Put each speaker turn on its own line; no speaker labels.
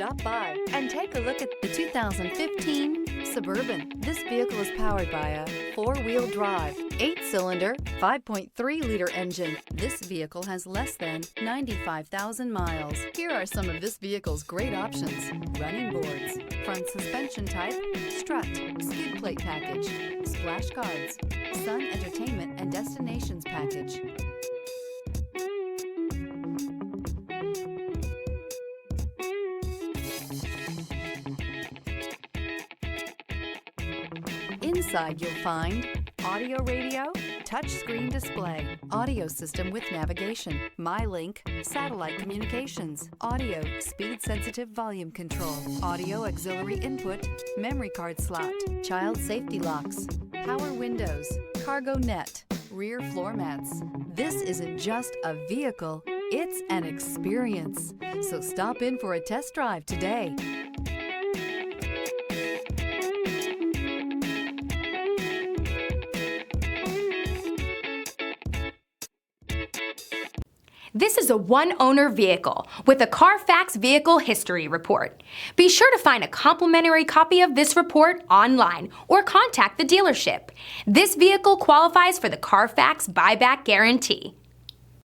Stop by and take a look at the 2015 Suburban. This vehicle is powered by a four-wheel drive, 8-cylinder, 5.3-liter engine. This vehicle has less than 95,000 miles. Here are some of this vehicle's great options: running boards, front suspension type, strut, skid plate package, splash guards, sun entertainment and destinations package. Inside you'll find audio radio, touchscreen display, audio system with navigation, MyLink, satellite communications, audio speed-sensitive volume control, audio auxiliary input, memory card slot, child safety locks, power windows, cargo net, rear floor mats. This isn't just a vehicle, it's an experience. So stop in for a test drive today.
This is a one-owner vehicle with a Carfax Vehicle History Report. Be sure to find a complimentary copy of this report online or contact the dealership. This vehicle qualifies for the Carfax Buyback Guarantee.